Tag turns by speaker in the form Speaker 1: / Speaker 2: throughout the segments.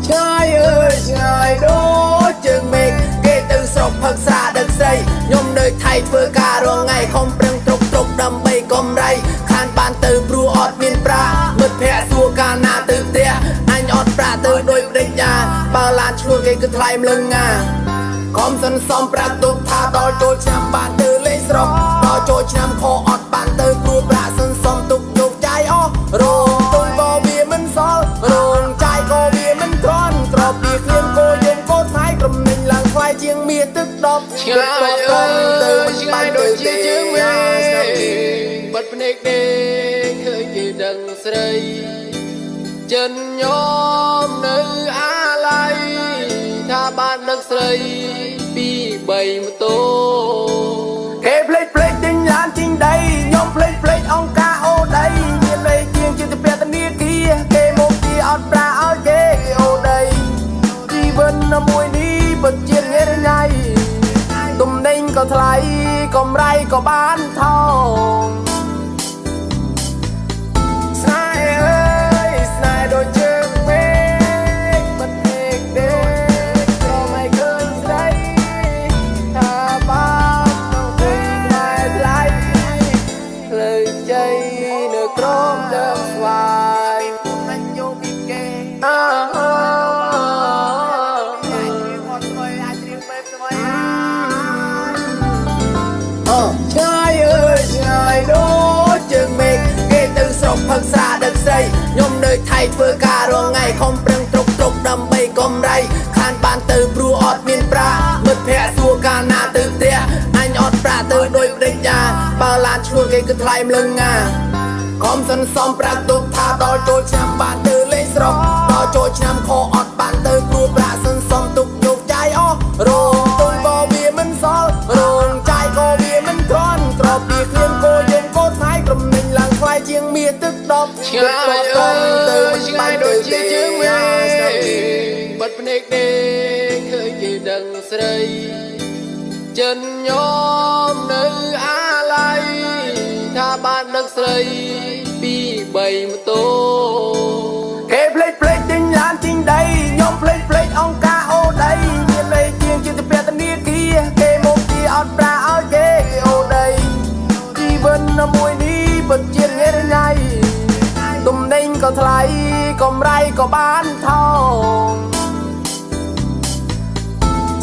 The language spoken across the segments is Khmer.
Speaker 1: ឆ្ងាយអើយឆ្ងាយដូចជើងមេឃគេទៅស្រុកផឹកស្រាដឹកស្រីខ្ញុំនៅថៃធ្វើការរងថ្ងៃខំប្រឹងទ្រុបដើម្បីកំរៃខានបានទៅព្រោះអត់មានប្រាមិត្តភ័ក្តិសួរកាលណាទៅផ្ទះអញអត់ប្រាទៅដោយបដិញ្ញាបើឡានឈ្នួលគេគឺថ្លៃម្លឹងងាខំសន្សំប្រាក់ទុកថាដល់ចូលឆ្នាំបានទៅលេងស្រុកដល់ចូលឆ្នាំខអត់បានទៅព្រោះប្រាក់សន្សំទុកយកចាយអស់រងទុនក៏វាមិនសល់រងចាយក៏វាមិនគ្រាន់ក្របពីឃ្លានក៏យើងក៏ថ្លៃប្រមិញឡើងថ្លៃជាងមាសទឹកដប់ឆ្ងាយអើយឆ្ងាយដូចជាជើងមេបិទភ្នែកដេកឃើញគេដឹងស្រីចិនញោមនៅអាឡ័យថាបានដឹកស្រីពី3ម៉ូតូគេផ្លេចទិញឡានទិញដីខ្ញុំផ្លេចអង្គការអូដីមានលេខជាងចិត្តពាក់ធនាគារគេមកជាអត់ប្រាឲ្យគេអូដីជីវិតមួយនេះពិតជាងាយញ៉ៃទំនិញក៏ថ្លៃកម្រៃក៏បានថោកស្នេហ៍អើយស្នេហ៍ដូចជើងមេឃបិទភ្នែកដេកក៏មិនឃើញស្រីថាបាននៅពេលថ្ងៃថ្លៃលើជ័យនៅក្រោមដើមស្វាយមិនយកពីគេឆ្ងាយអើយឆ្ងាយដូចជើងមេឃគេទៅស្រុកផឹកស្រាដឹកស្រីខ្ញុំនៅថៃធ្វើការរងថ្ងៃខំប្រឹងទ្រុបដើម្បីកំរៃខានបានទៅព្រោះអត់មានប្រាមិត្តភ័ក្តិសួរកាលណាទៅផ្ទះអញអត់ប្រាទៅដោយបដិញ្ញាបើឡានឈ្នួលគេគឺថ្លៃម្លឹងងាខំសន្សំប្រាក់ទុកថាដល់ចូលឆ្នាំបានទៅលេងស្រុកដល់ចូលឆ្នាំខអត់បានទៅព្រោះប្រាក់សន្សំទុកយកចាយអស់រងទុនក៏វាមិនសល់រងចាយក៏វាមិនគ្រាន់ក្របពីឃ្លានក៏យើងក៏ថ្លៃប្រមិញឡើងថ្លៃជាងមាសទឹកដប់ឆ្ងាយអើយឆ្ងាយដូចជាជើងមេបិទភ្នែកដេកឃើញគេដឹងស្រីចិនញោមនៅអាឡ័យថាបានដឹកស្រីពី3ម៉ូតូគេផ្លេចទិញឡានទិញដីខ្ញុំផ្លេចអង្គការអូដីមានលេខជាងចិត្តពាក់ធនាគារគេមកជាអត់ប្រាឲ្យគេអូដីជីវិតមួយនេះពិតជាងាយញ៉ៃទំនិញក៏ថ្លៃកម្រៃក៏បានថោក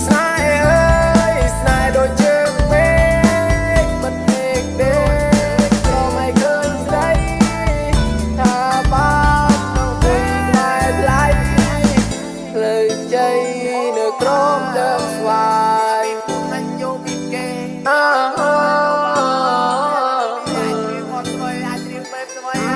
Speaker 1: ស្នេហ៍អើយស្នេហ៍ដូចជើងមេឃបិទភ្នែកដេកក៏មិនឃើញស្រីថាបាននៅពេលថ្ងៃថ្លៃលើជ័យនៅក្រោមដើមស្វាយមិនយកពីគេអាចរៀងបែបស្មៃ